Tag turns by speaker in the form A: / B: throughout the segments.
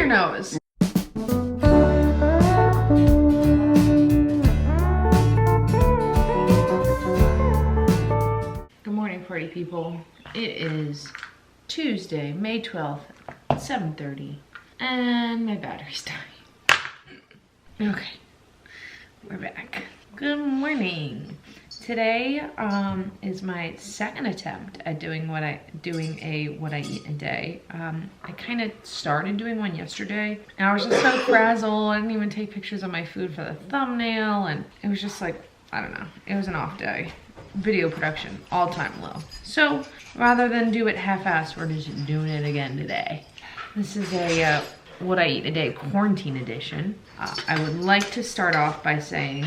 A: nose. Good morning, party people. It is Tuesday, May 12th, 7:30, and my battery's dying. Okay, we're back. Good morning. Today is my second attempt at doing what I eat a day. I kind of started doing one yesterday, and I was just so frazzled. I didn't even take pictures of my food for the thumbnail, and it was just like, I don't know, it was an off day. Video production, all-time low. So rather than do it half-assed, we're just doing it again today. This is a what I eat a day quarantine edition. I would like to start off by saying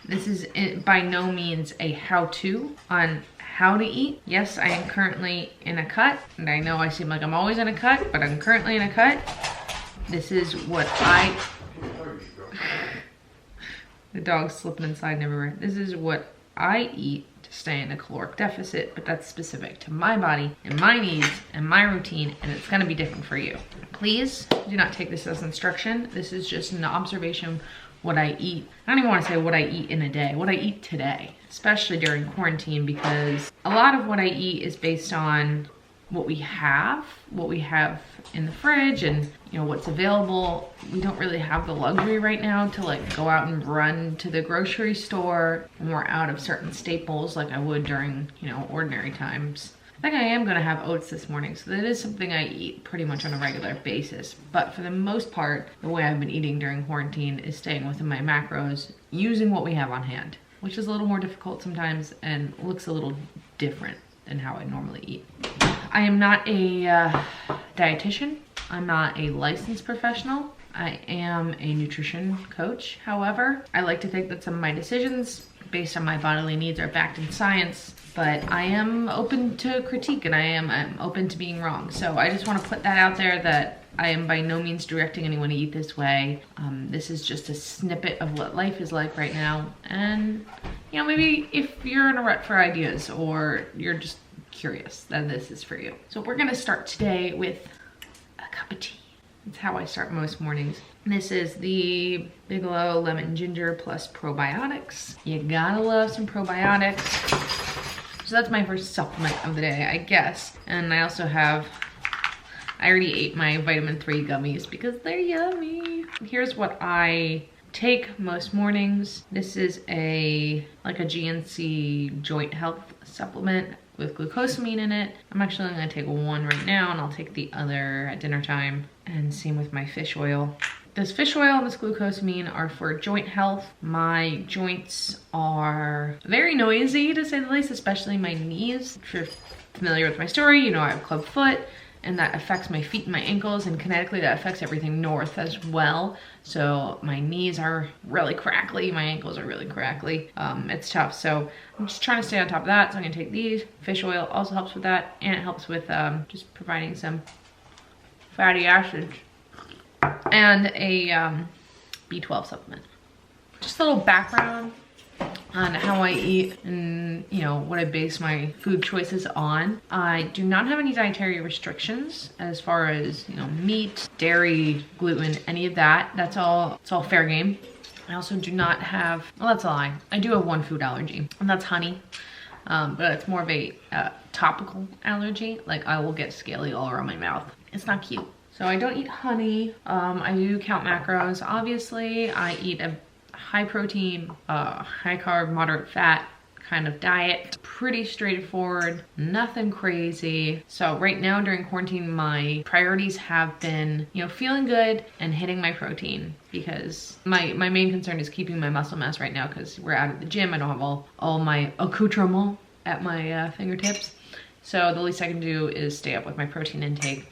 A: this is by no means a how-to on how to eat. Yes, I am currently in a cut, and I know I seem like I'm always in a cut, but I'm currently in a cut. This is what the dog's slipping inside and everywhere. This is what I eat to stay in a caloric deficit, but that's specific to my body and my needs and my routine, and it's gonna be different for you. Please do not take this as instruction. This is just an observation. What I eat. I don't even want to say what I eat in a day, what I eat today, especially during quarantine, because a lot of what I eat is based on what we have in the fridge and, you know, what's available. We don't really have the luxury right now to like go out and run to the grocery store when we're out of certain staples like I would during, you know, ordinary times. I think I am gonna have oats this morning, so that is something I eat pretty much on a regular basis. But for the most part, the way I've been eating during quarantine is staying within my macros, using what we have on hand, which is a little more difficult sometimes and looks a little different than how I normally eat. I am not a dietitian. I'm not a licensed professional. I am a nutrition coach. However, I like to think that some of my decisions based on my bodily needs are backed in science, but I am open to critique and I'm open to being wrong. So I just want to put that out there that I am by no means directing anyone to eat this way. This is just a snippet of what life is like right now. And, you know, maybe if you're in a rut for ideas or you're just curious, then this is for you. So we're gonna start today with a cup of tea. It's how I start most mornings. This is the Bigelow Lemon Ginger plus probiotics. You gotta love some probiotics. So that's my first supplement of the day, I guess. And I also have, I already ate my vitamin 3 gummies because they're yummy. Here's what I take most mornings. This is like a GNC joint health supplement with glucosamine in it. I'm actually gonna take one right now and I'll take the other at dinner time. And same with my fish oil. This fish oil and this glucosamine are for joint health. My joints are very noisy, to say the least, especially my knees. If you're familiar with my story, you know I have club foot, and that affects my feet and my ankles, and kinetically that affects everything north as well. So my knees are really crackly, my ankles are really crackly. It's tough, so I'm just trying to stay on top of that. So I'm gonna take these. Fish oil also helps with that, and it helps with just providing some fatty acids. And a B12 supplement. Just a little background on how I eat and, you know, what I base my food choices on. I do not have any dietary restrictions as far as, you know, meat, dairy, gluten, any of that. It's all fair game. I also do not have, well, that's a lie. I do have one food allergy, and that's honey. But it's more of a topical allergy. Like I will get scaly all around my mouth. It's not cute. So I don't eat honey. I do count macros. Obviously, I eat a high protein, high carb, moderate fat kind of diet. Pretty straightforward, nothing crazy. So right now during quarantine, my priorities have been, you know, feeling good and hitting my protein, because my main concern is keeping my muscle mass right now because we're out of the gym. I don't have all my accoutrement at my fingertips. So the least I can do is stay up with my protein intake.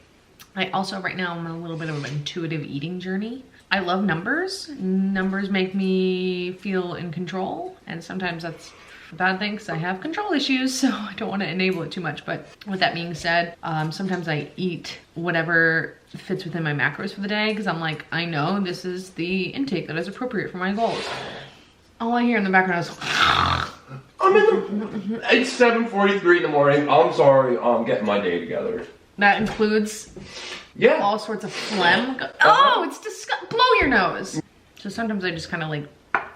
A: I also, right now, I'm on a little bit of an intuitive eating journey. I love numbers. Numbers make me feel in control, and sometimes that's a bad thing because I have control issues, so I don't want to enable it too much. But with that being said, sometimes I eat whatever fits within my macros for the day because I'm like, I know this is the intake that is appropriate for my goals. All I hear in the background is
B: It's 7:43 in the morning. I'm sorry, I'm getting my day together.
A: that includes
B: Yeah.
A: all sorts of phlegm. Oh, it's disgusting. Blow your nose. So sometimes I just kind of like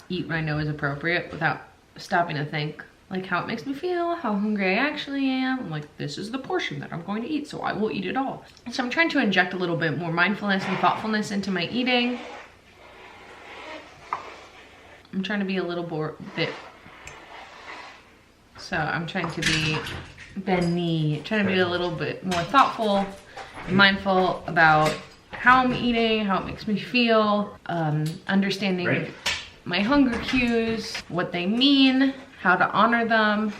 A: eat what I know is appropriate without stopping to think like how it makes me feel, how hungry I actually am. I'm like, this is the portion that I'm going to eat, so I will eat it all. So I'm trying to inject a little bit more mindfulness and thoughtfulness into my eating. I'm trying to be a little bit, so I'm trying to be trying to be a little bit more thoughtful and mindful about how I'm eating, how it makes me feel, understanding my hunger cues, what they mean, how to honor them.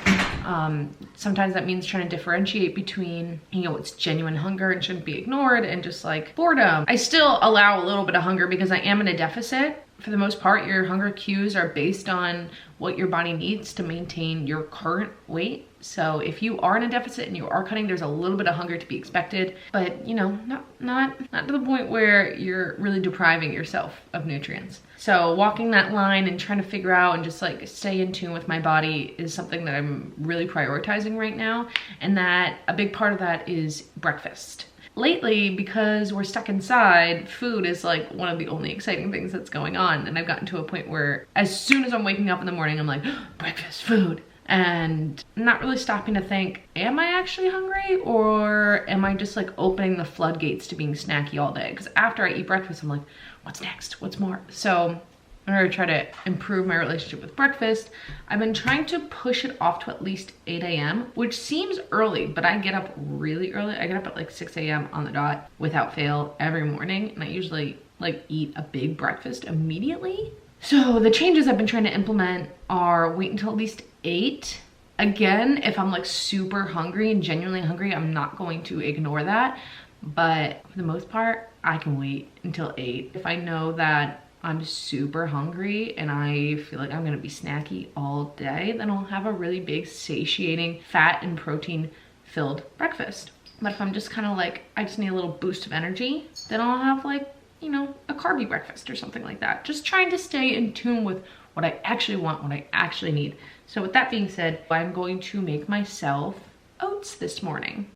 A: Sometimes that means trying to differentiate between, you know, what's genuine hunger and shouldn't be ignored and just like boredom. I still allow a little bit of hunger because I am in a deficit. For the most part, your hunger cues are based on what your body needs to maintain your current weight. So if you are in a deficit and you are cutting, there's a little bit of hunger to be expected, but you know, not to the point where you're really depriving yourself of nutrients. So walking that line and trying to figure out and just like stay in tune with my body is something that I'm really prioritizing right now. And that a big part of that is breakfast. Lately, because we're stuck inside, food is like one of the only exciting things that's going on. And I've gotten to a point where as soon as I'm waking up in the morning, I'm like, breakfast, food. And not really stopping to think, am I actually hungry? Or am I just like opening the floodgates to being snacky all day? Because after I eat breakfast, I'm like, what's next? What's more? So I'm gonna try to improve my relationship with breakfast. I've been trying to push it off to at least 8 a.m., which seems early, but I get up really early. I get up at like 6 a.m. on the dot without fail every morning. And I usually like eat a big breakfast immediately. So the changes I've been trying to implement are wait until at least 8. Again, if I'm like super hungry and genuinely hungry, I'm not going to ignore that. But for the most part, I can wait until 8. If I know that I'm super hungry and I feel like I'm gonna be snacky all day, then I'll have a really big, satiating, fat and protein filled breakfast. But if I'm just kind of like, I just need a little boost of energy, then I'll have like, you know, a carby breakfast or something like that. Just trying to stay in tune with what I actually want, what I actually need. So with that being said, I'm going to make myself oats this morning.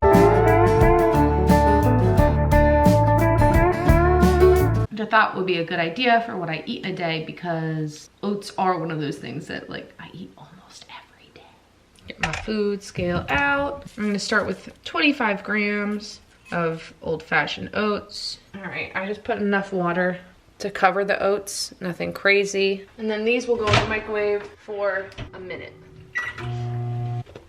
A: Which I thought would be a good idea for what I eat in a day, because oats are one of those things that like I eat almost every day. Get my food scale out. I'm gonna start with 25 grams of old-fashioned oats. All right, I just put enough water to cover the oats, nothing crazy. And then these will go in the microwave for a minute.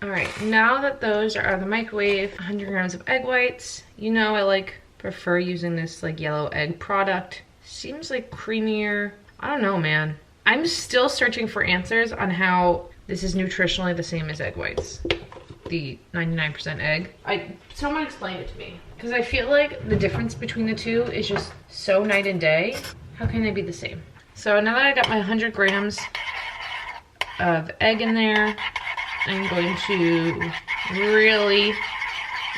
A: All right, now that those are out of the microwave, 100 grams of egg whites. You know I like prefer using this like yellow egg product. Seems like creamier. I don't know, man. I'm still searching for answers on how this is nutritionally the same as egg whites. The 99% egg. Someone explain it to me, because I feel like the difference between the two is just so night and day. How can they be the same? So now that I got my 100 grams of egg in there, I'm going to really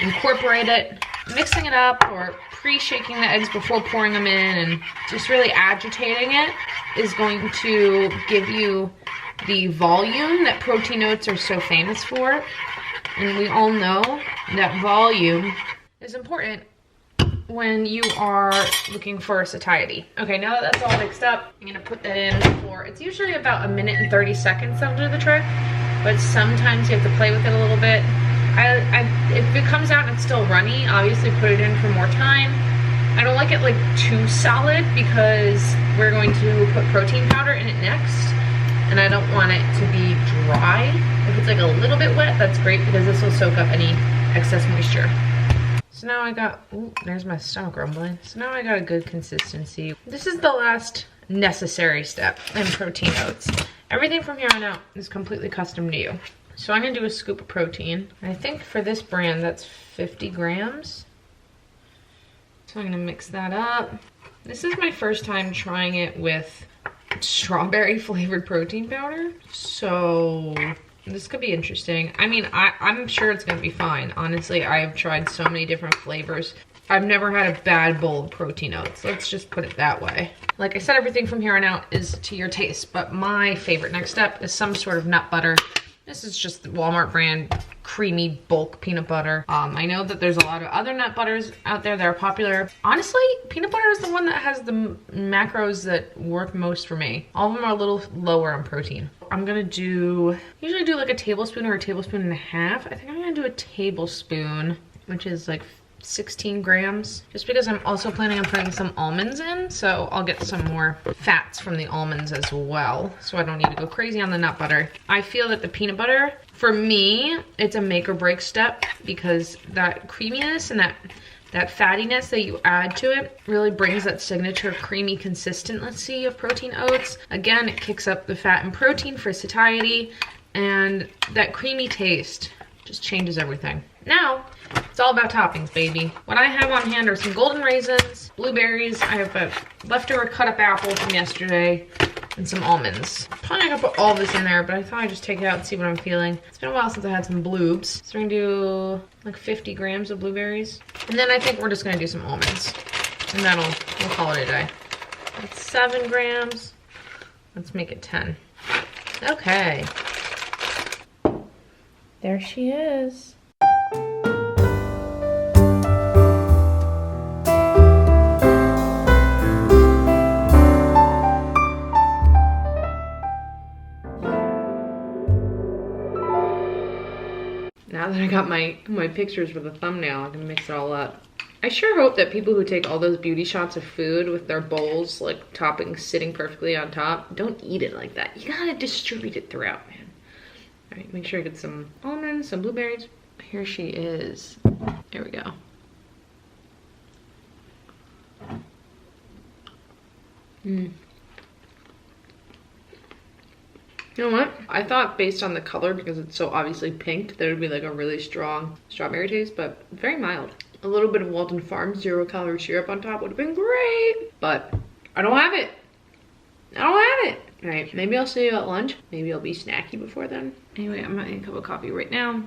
A: incorporate it, mixing it up or pre-shaking the eggs before pouring them in, and just really agitating it is going to give you the volume that protein oats are so famous for. And we all know that volume is important when you are looking for satiety. Okay, now that that's all mixed up, I'm gonna put that in for, it's usually about 1 minute and 30 seconds under the trick, but sometimes you have to play with it a little bit. If it comes out and it's still runny, obviously put it in for more time. I don't like it like too solid because we're going to put protein powder in it next, and I don't want it to be dry. If it's like a little bit wet, that's great because this will soak up any excess moisture. So now I got, ooh, there's my stomach rumbling. So now I got a good consistency. This is the last necessary step in protein oats. Everything from here on out is completely custom to you. So I'm gonna do a scoop of protein. I think for this brand, that's 50 grams. So I'm gonna mix that up. This is my first time trying it with strawberry flavored protein powder. So this could be interesting. I mean, I'm sure it's gonna be fine. Honestly, I've tried so many different flavors. I've never had a bad bowl of protein oats. Let's just put it that way. Like I said, everything from here on out is to your taste, but my favorite next step is some sort of nut butter. This is just the Walmart brand creamy bulk peanut butter. I know that there's a lot of other nut butters out there that are popular. Honestly, peanut butter is the one that has the macros that work most for me. All of them are a little lower on protein. I'm gonna usually do like a tablespoon or a tablespoon and a half. I think I'm gonna do a tablespoon, which is like 16 grams, just because I'm also planning on putting some almonds in, so I'll get some more fats from the almonds as well, so I don't need to go crazy on the nut butter. I feel that the peanut butter, for me, it's a make or break step, because that creaminess and that fattiness that you add to it really brings that signature creamy consistency of protein oats. Again, it kicks up the fat and protein for satiety, and that creamy taste just changes everything. Now, it's all about toppings, baby. What I have on hand are some golden raisins, blueberries, I have a leftover cut up apple from yesterday, and some almonds. Probably not gonna put all this in there, but I thought I'd just take it out and see what I'm feeling. It's been a while since I had some bloobs. So we're gonna do like 50 grams of blueberries. And then I think we're just gonna do some almonds. And we'll call it a day. That's 7 grams. Let's make it 10. Okay. There she is. Now that I got my pictures for the thumbnail, I can mix it all up. I sure hope that people who take all those beauty shots of food with their bowls, like toppings sitting perfectly on top, don't eat it like that. You gotta distribute it throughout, man. All right, make sure I get some almonds, some blueberries. Here she is. There we go. You know what? I thought based on the color, because it's so obviously pink, that it would be like a really strong strawberry taste, but very mild. A little bit of Walton Farms 0-calorie syrup on top would have been great, but I don't have it. I don't have it. All right, maybe I'll see you at lunch. Maybe I'll be snacky before then. Anyway, I'm making a cup of coffee right now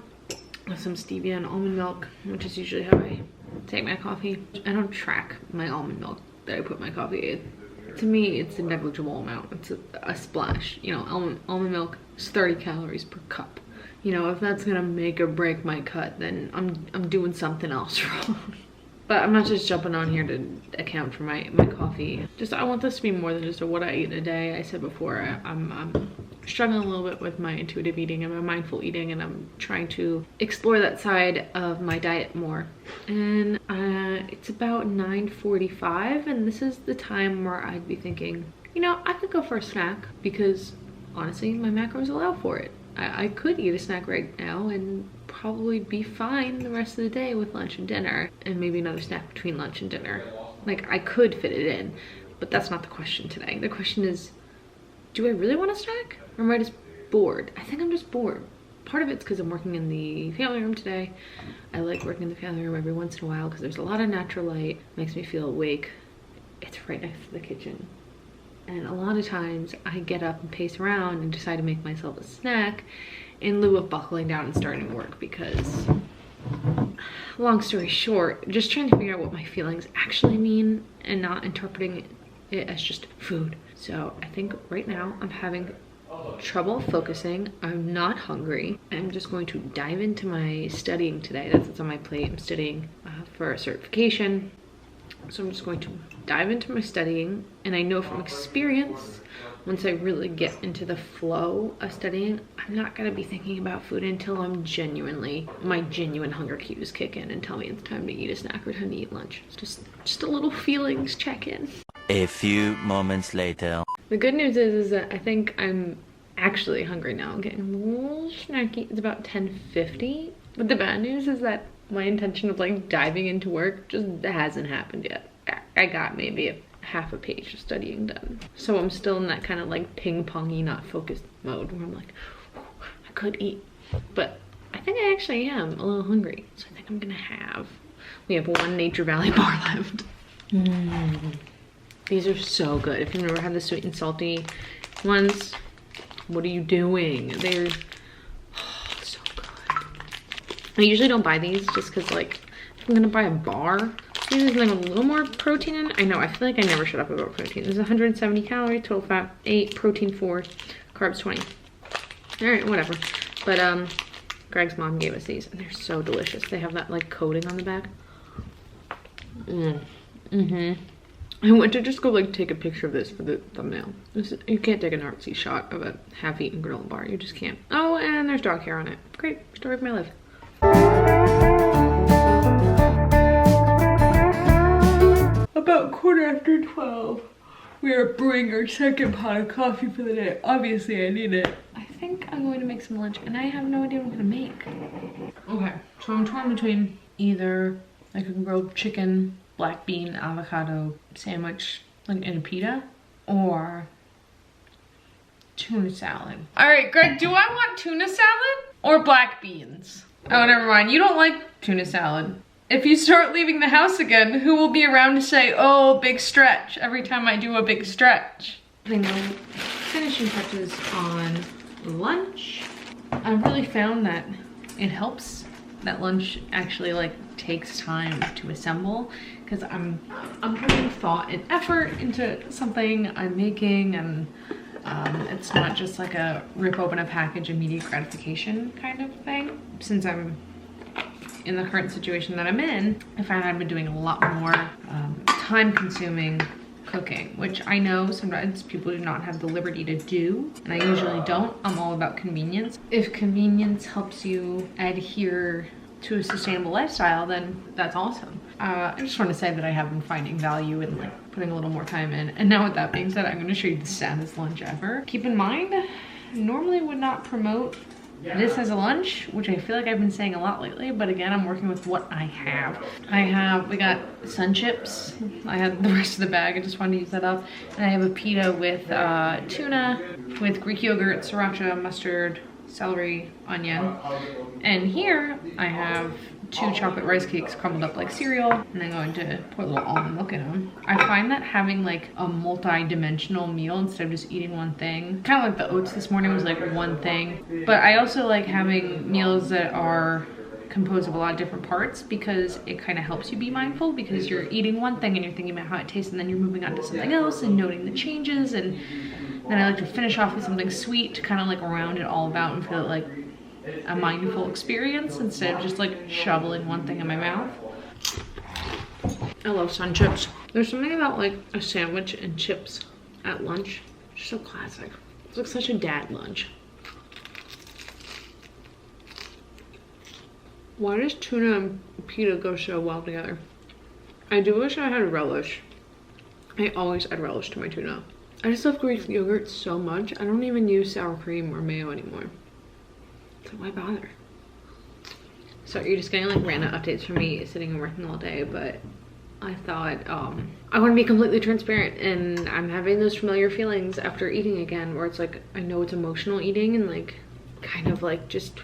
A: with some stevia and almond milk, which is usually how I take my coffee. I don't track my almond milk that I put my coffee in. To me, it's a negligible amount. It's a splash. You know, almond milk is 30 calories per cup. You know, if that's gonna make or break my cut, then I'm doing something else wrong. But I'm not just jumping on here to account for my coffee. I want this to be more than just what I eat a day. I said before, I'm struggling a little bit with my intuitive eating and my mindful eating, and I'm trying to explore that side of my diet more. And it's about 9:45, and this is the time where I'd be thinking, you know, I could go for a snack, because honestly, my macros allow for it. I could eat a snack right now and probably be fine the rest of the day with lunch and dinner, and maybe another snack between lunch and dinner. Like, I could fit it in, but that's not the question today. The question is, do I really want a snack, or am I just bored? I think I'm just bored. Part of it's because I'm working in the family room today. I like working in the family room every once in a while because there's a lot of natural light, makes me feel awake. It's right next to the kitchen. And a lot of times I get up and pace around and decide to make myself a snack in lieu of buckling down and starting work, because, long story short, just trying to figure out what my feelings actually mean and not interpreting it as just food. So I think right now I'm having trouble focusing. I'm not hungry. I'm just going to dive into my studying today. That's what's on my plate. I'm studying for a certification. So I'm just going to dive into my studying, and I know from experience, once I really get into the flow of studying, I'm not gonna be thinking about food until my genuine hunger cues kick in and tell me it's time to eat a snack or time to eat lunch. It's just a little feelings check-in.
B: A few moments later.
A: The good news is that I think I'm actually hungry now. I'm getting a little snacky. It's about 10:50, but the bad news is that my intention of like diving into work just hasn't happened yet. I got maybe half a page of studying done. So I'm still in that kind of like ping-pongy, not focused mode where I'm like, I could eat. But I think I actually am a little hungry. So I think I'm gonna we have one Nature Valley bar left. These are so good. If you've never had the sweet and salty ones, what are you doing? They're so good. I usually don't buy these just because, like, if I'm gonna buy a bar, there's like a little more protein in it. I know, I feel like I never shut up about protein. There's 170 calories, total fat 8, protein 4, carbs 20. All right, whatever. But Greg's mom gave us these and they're so delicious. They have that like coating on the back. I went to just go like take a picture of this for the thumbnail. You can't take an artsy shot of a half-eaten granola bar. You just can't. Oh, and there's dog hair on it. Great, story of my life. About 12:15. We are brewing our second pot of coffee for the day. Obviously, I need it. I think I'm going to make some lunch, and I have no idea what I'm gonna make. Okay, so I'm torn between either like a grilled chicken, black bean, avocado sandwich, like in a pita, or tuna salad. All right, Greg, do I want tuna salad or black beans? Oh, never mind. You don't like tuna salad. If you start leaving the house again, who will be around to say, oh, big stretch, every time I do a big stretch? Putting the finishing touches on lunch. I really found that it helps that lunch actually like takes time to assemble because I'm putting thought and effort into something I'm making, and it's not just like a rip open a package immediate gratification kind of thing. Since I'm in the current situation that I'm in, I find I've been doing a lot more time-consuming cooking, which I know sometimes people do not have the liberty to do, and I usually don't. I'm all about convenience. If convenience helps you adhere to a sustainable lifestyle, then that's awesome. I just want to say that I have been finding value in like putting a little more time in. And now with that being said, I'm going to show you the saddest lunch ever. Keep in mind, I normally would not promote this as a lunch, which I feel like I've been saying a lot lately, but again, I'm working with what I have. We got sun chips. I had the rest of the bag, I just wanted to use that up. And I have a pita with tuna, with Greek yogurt, sriracha, mustard, celery, onion. And here I have 2 chocolate rice cakes crumbled up like cereal, and I'm going to pour a little almond milk in them. I find that having like a multi-dimensional meal instead of just eating one thing, kind of like the oats this morning was like one thing, but I also like having meals that are composed of a lot of different parts because it kind of helps you be mindful, because you're eating one thing and you're thinking about how it tastes, and then you're moving on to something else and noting the changes. And then I like to finish off with something sweet to kind of like round it all about and feel like a mindful experience instead of just like shoveling one thing in my mouth. I love sun chips. There's something about like a sandwich and chips at lunch. Just so classic. It's like such a dad lunch. Why does tuna and pita go so well together? I do wish I had relish. I always add relish to my tuna. I just love Greek yogurt so much. I don't even use sour cream or mayo anymore. So why bother? So you're just getting like random updates from me sitting and working all day, but I thought I want to be completely transparent, and I'm having those familiar feelings after eating again where it's like I know it's emotional eating and like kind of like just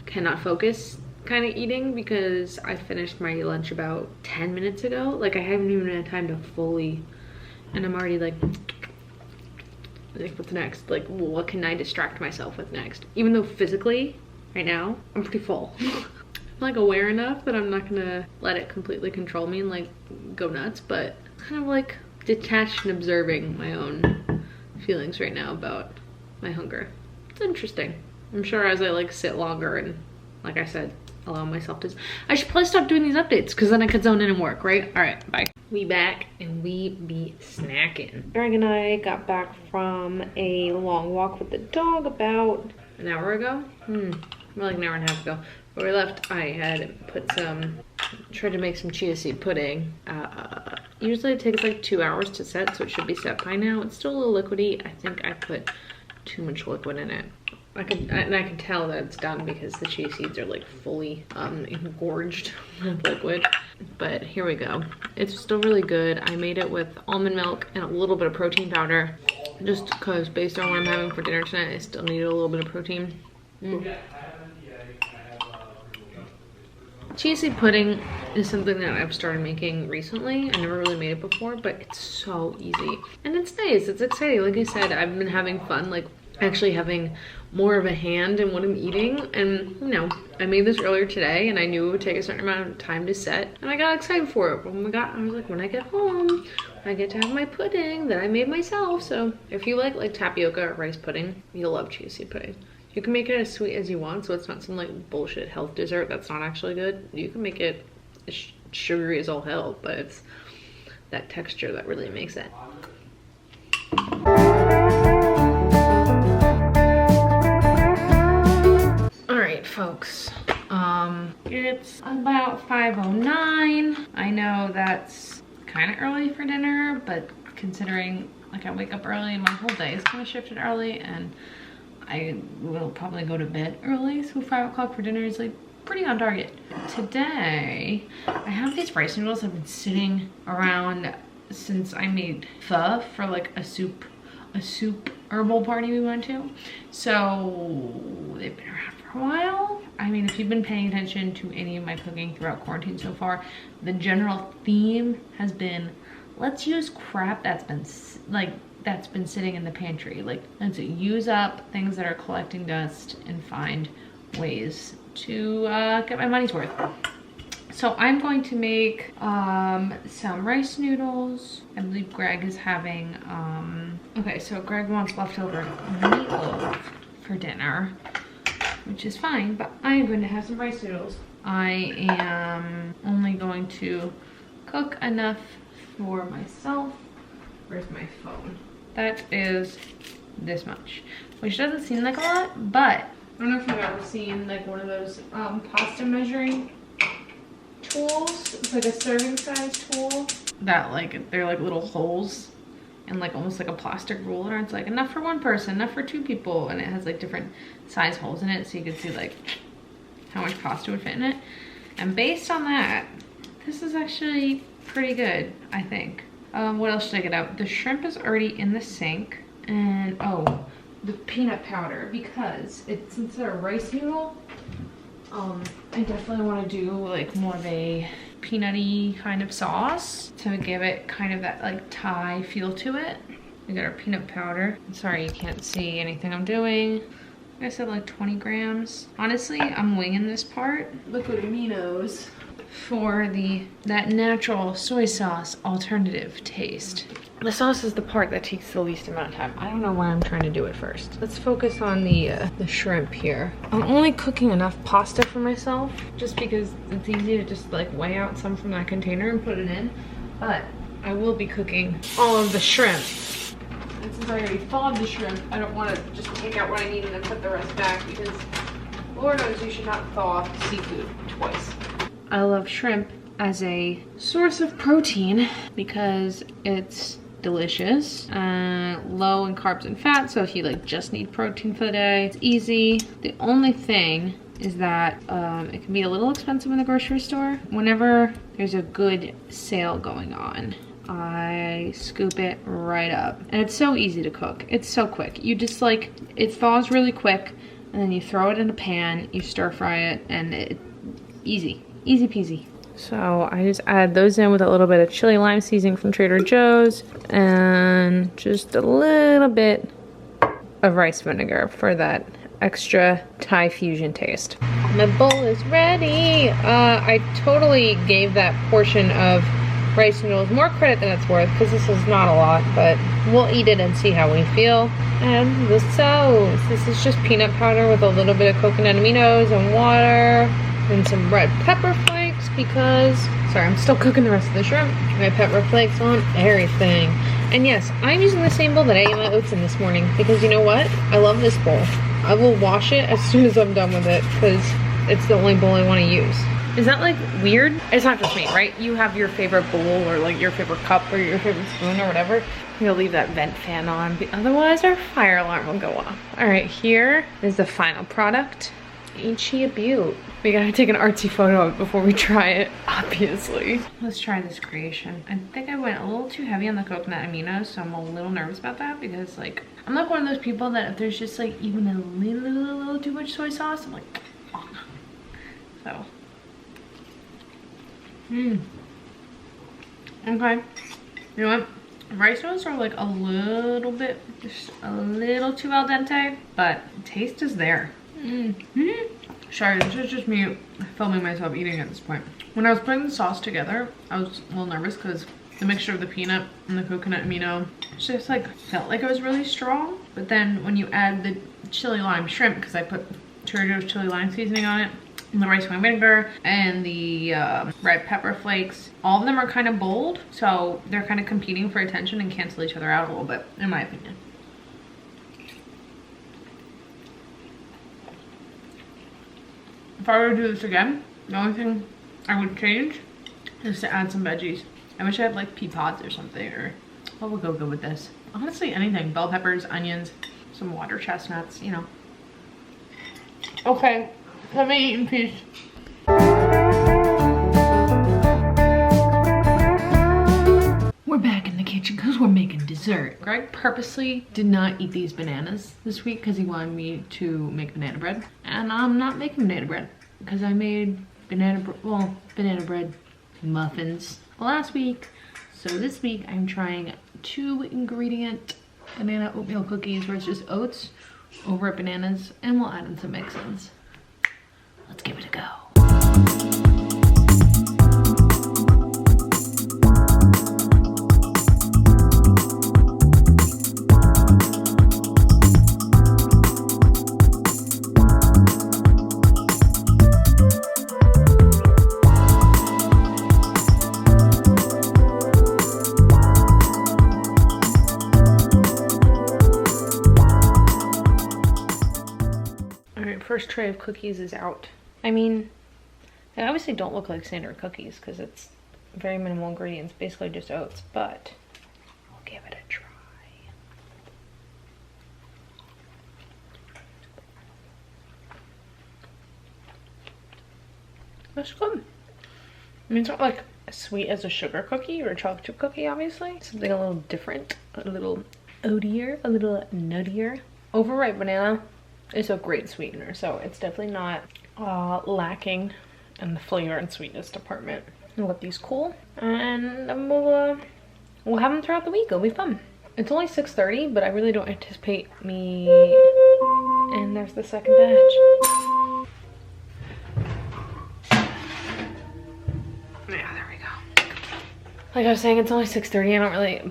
A: cannot focus kind of eating because I finished my lunch about 10 minutes ago. Like I haven't even had time to fully, and I'm already like what's next? Like what can I distract myself with next? Even though physically right now I'm pretty full. I'm like aware enough that I'm not gonna let it completely control me and like go nuts, but kind of like detached and observing my own feelings right now about my hunger. It's interesting. I'm sure as I like sit longer and like I said, allow myself to, I should probably stop doing these updates because then I could zone in and work, right? All right, bye. We back and we be snacking. Greg and I got back from a long walk with the dog about an hour ago. More like an hour and a half ago. Before we left, I had put tried to make some chia seed pudding. Usually it takes like 2 hours to set, so it should be set by now. It's still a little liquidy. I think I put too much liquid in it. I can tell that it's done because the chia seeds are like fully engorged with liquid. But here we go. It's still really good. I made it with almond milk and a little bit of protein powder, just because based on what I'm having for dinner tonight, I still need a little bit of protein. Chia seed pudding is something that I've started making recently. I never really made it before, but it's so easy and it's nice. It's exciting. Like I said, I've been having fun, like actually having more of a hand in what I'm eating. And you know, I made this earlier today and I knew it would take a certain amount of time to set, and I got excited for it. I was like, when I get home, I get to have my pudding that I made myself. So if you like tapioca or rice pudding, you'll love chia seed pudding. You can make it as sweet as you want, so it's not some like bullshit health dessert that's not actually good. You can make it sugary as all hell, but it's that texture that really makes it. All right, folks. It's about 5:09. I know that's kind of early for dinner, but considering like I wake up early, my whole day is kind of shifted early, and I will probably go to bed early, so 5 o'clock for dinner is like pretty on target. Today, I have these rice noodles that have been sitting around since I made pho for like a soup herbal party we went to. So they've been around for a while. I mean, if you've been paying attention to any of my cooking throughout quarantine so far, the general theme has been, let's use crap that's been sitting in the pantry. Like, let's use up things that are collecting dust and find ways to get my money's worth. So I'm going to make some rice noodles. I believe Greg is having, okay, so Greg wants leftover meatloaf for dinner, which is fine, but I am going to have some rice noodles. I am only going to cook enough for myself. Where's my phone? That is this much, which doesn't seem like a lot, but I don't know if you've ever seen like one of those pasta measuring tools. It's like a serving size tool that like they're like little holes and like almost like a plastic ruler. It's like enough for one person, enough for 2 people, and it has like different size holes in it, so you can see like how much pasta would fit in it. And based on that, this is actually pretty good, I think. What else should I get out? The shrimp is already in the sink, and oh, the peanut powder, because since they're a rice noodle, I definitely want to do like more of a peanutty kind of sauce to give it kind of that like Thai feel to it. We got our peanut powder. I'm sorry you can't see anything I'm doing. I said like 20 grams. Honestly, I'm winging this part. Liquid aminos for that natural soy sauce alternative taste. The sauce is the part that takes the least amount of time. I don't know why I'm trying to do it first. Let's focus on the shrimp here. I'm only cooking enough pasta for myself just because it's easy to just like weigh out some from that container and put it in. But I will be cooking all of the shrimp. And since I already thawed the shrimp, I don't want to just take out what I need and then put the rest back, because Lord knows you should not thaw seafood twice. I love shrimp as a source of protein because it's delicious, low in carbs and fat, so if you like just need protein for the day, it's easy. The only thing is that it can be a little expensive in the grocery store. Whenever there's a good sale going on, I scoop it right up, and it's so easy to cook. It's so quick. You just like, it thaws really quick, and then you throw it in a pan, you stir fry it, and it's easy peasy. So I just add those in with a little bit of chili lime seasoning from Trader Joe's and just a little bit of rice vinegar for that extra Thai fusion taste. My bowl is ready. I totally gave that portion of rice noodles more credit than it's worth because this is not a lot, but we'll eat it and see how we feel. And the sauce. This is just peanut powder with a little bit of coconut aminos and water and some red pepper flakes because, sorry, I'm still cooking the rest of the shrimp. Red pepper flakes on everything. And yes, I'm using the same bowl that I ate my oats in this morning because you know what? I love this bowl. I will wash it as soon as I'm done with it because it's the only bowl I want to use. Is that like weird? It's not just me, right? You have your favorite bowl or like your favorite cup or your favorite spoon or whatever. You'll leave that vent fan on, otherwise our fire alarm will go off. All right, here is the final product. Ain't she a beaut? We gotta take an artsy photo of it before we try it, obviously. Let's try this creation. I think I went a little too heavy on the coconut aminos, so I'm a little nervous about that because like, I'm like one of those people that if there's just like even a little too much soy sauce, I'm like, oh. So. Okay. You know what? Rice noodles are like a little bit, just a little too al dente, but taste is there. Sorry, this is just me filming myself eating at this point. When I was putting the sauce together, I was a little nervous because the mixture of the peanut and the coconut amino just like felt like it was really strong. But then when you add chili lime shrimp because I put Trader Joe's chili lime seasoning on it, and the rice wine vinegar, and the red pepper flakes. All of them are kind of bold, so they're kind of competing for attention and cancel each other out a little bit, in my opinion. If I were to do this again, the only thing I would change is to add some veggies. I wish I had like pea pods or something, or what would go good with this? Honestly, anything. Bell peppers, onions, some water chestnuts, you know. Okay, let me eat in peace. We're back in the kitchen because we're making dessert. Greg purposely did not eat these bananas this week because he wanted me to make banana bread. And I'm not making banana bread because I made banana bread muffins last week. So this week I'm trying 2-ingredient banana oatmeal cookies where it's just oats over bananas, and we'll add in some mix-ins. Let's give it a go. First tray of cookies is out. I mean, they obviously don't look like standard cookies because it's very minimal ingredients, basically just oats, but we'll give it a try. That's good. I mean, it's not like as sweet as a sugar cookie or a chocolate chip cookie, obviously. Something a little different, a little oatier, a little nuttier. Overripe banana is a great sweetener, so it's definitely not lacking in the flavor and sweetness department. We'll let these cool, and then we'll have them throughout the week. It'll be fun. It's only 6:30, but I really don't anticipate me. And there's the second batch. Yeah, there we go. Like I was saying, it's only 6:30.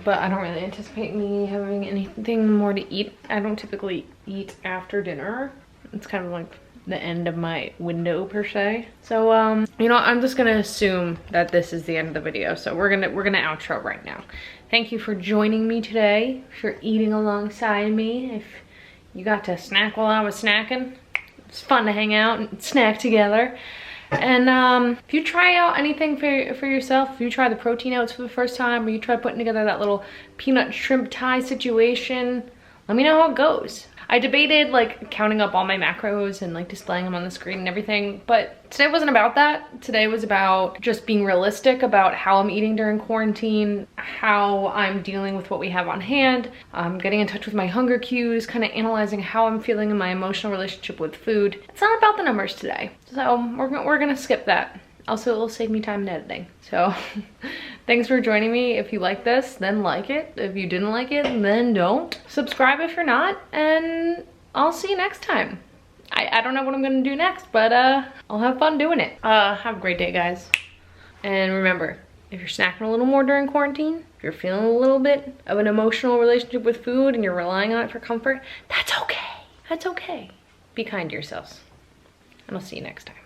A: I don't really anticipate me having anything more to eat. I don't typically eat after dinner. It's kind of like the end of my window per se. So you know, I'm just gonna assume that this is the end of the video. So we're gonna outro right now. Thank you for joining me today, for eating alongside me. If you got to snack while I was snacking, it's fun to hang out and snack together. And if you try out anything for yourself, if you try the protein oats for the first time, or you try putting together that little peanut shrimp tie situation, let me know how it goes. I debated like counting up all my macros and like displaying them on the screen and everything, but today wasn't about that. Today was about just being realistic about how I'm eating during quarantine, how I'm dealing with what we have on hand, getting in touch with my hunger cues, kind of analyzing how I'm feeling in my emotional relationship with food. It's not about the numbers today, so we're gonna skip that. Also, it'll save me time in editing. So thanks for joining me. If you like this, then like it. If you didn't like it, then don't. Subscribe if you're not, and I'll see you next time. I don't know what I'm gonna do next, but I'll have fun doing it. Have a great day, guys. And remember, if you're snacking a little more during quarantine, if you're feeling a little bit of an emotional relationship with food and you're relying on it for comfort, that's okay. That's okay. Be kind to yourselves. And I'll see you next time.